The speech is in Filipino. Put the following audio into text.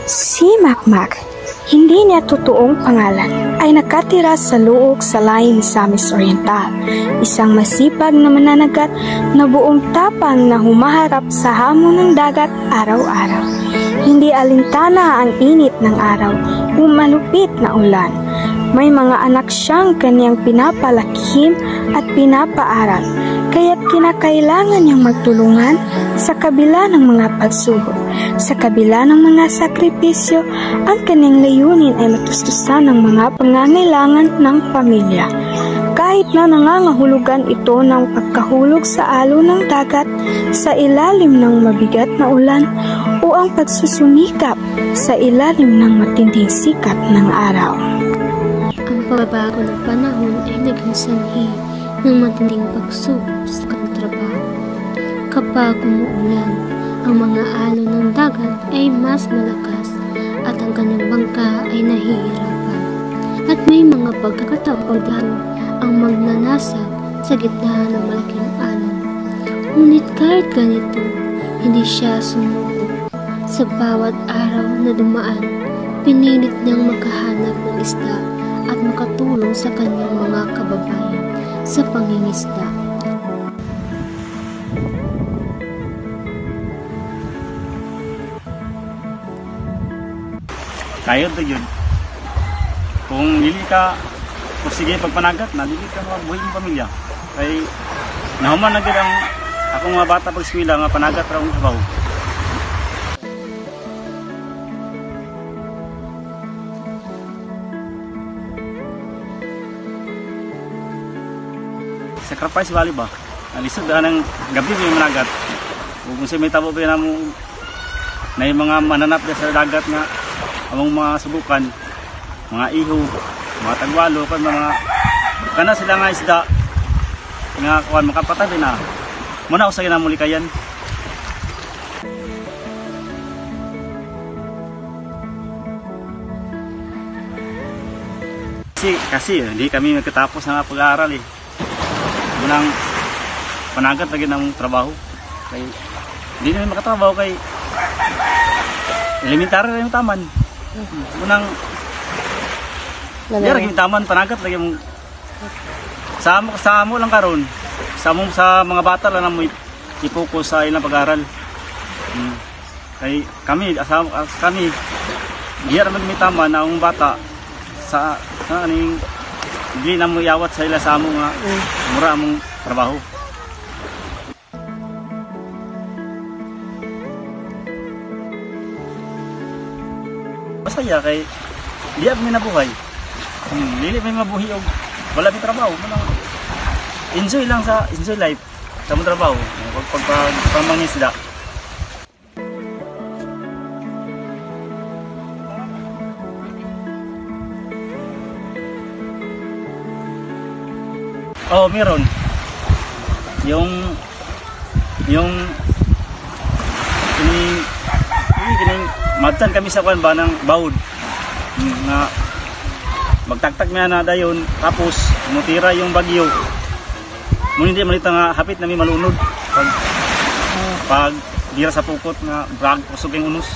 Si Makmak, hindi niya totoong pangalan, ay nakatira sa Luok sa laing Misamis Oriental, isang masipag na mananagat na buong tapang na humaharap sa hamon ng dagat araw-araw. Hindi alintana ang init ng araw o malupit na ulan. May mga anak siyang kanyang pinapalakihim at pinapaaral, kaya't kinakailangan niyang magtulungan sa kabila ng mga pagsubok. Sa kabila ng mga sakripisyo, ang kanyang layunin ay matustusan ng mga pangangailangan ng pamilya. Kahit na nangangahulugan ito ng pagkahulog sa alo ng dagat, sa ilalim ng mabigat na ulan, o ang pagsusumikap sa ilalim ng matinding sikat ng araw. Ang pagbabago ng panahon ay naging sanhi ng matinding pagsubok sa kanyang trabaho. Kapag umuulan, ang mga alon ng dagat ay mas malakas at ang kanyang bangka ay nahihirapan. At may mga pagkakataon ang magnanasag sa gitna ng malaking alon. Ngunit kahit ganito, hindi siya sumuko. Sa bawat araw na dumaan, pinilit niyang makahanap ng isda at makatulong sa kanyang mga kababayan sa pangingisda. Kayo to yun. Kung dili ka, kung sige pagpanagat na, dili ka mabuhay ng pamilya. Kaya nahuman na ang akong mga bata pag-eskwela nga panagat ra akong trabaho. Sacrifice bali ba? Alisod ng gabi may managat. Kung sa may tabo pa na mo na yung mga mananap sa dagat nga among mga subukan, mga iho, mga tagwalo, kan mga kana sila nga isda nga kuan makapatabi na. Muna usay na muli kayan. Kasi hindi kami nagkatapos ng pag-aaral eh. Munang panagat lagi ng trabaho. Kay hindi namin makatrabaho kay elementary rin yung taman. Munang di lagi taman panagat lagi mong sa mo lang karon. Sa mga bata lang na mo i-focus sa ilang pag-aaral. Kay kami di ra magmitaman na ang bata sa kaning hindi na mo iawat sa ila sa amo nga mura among trabaho. Masaya kay di mi nabuhay. Dili may mabuhi og wala mi trabaho, enjoy lang sa enjoy life sa mong trabaho, pagpamangisda. Oh, meron. Yung magtan kami sa kuan ba ng bawod. Nga magtagtag na dayon tapos mutira yung bagyo. Mun hindi malita nga hapit na mi malunod pag dira sa pukot nga brag usog yung unos.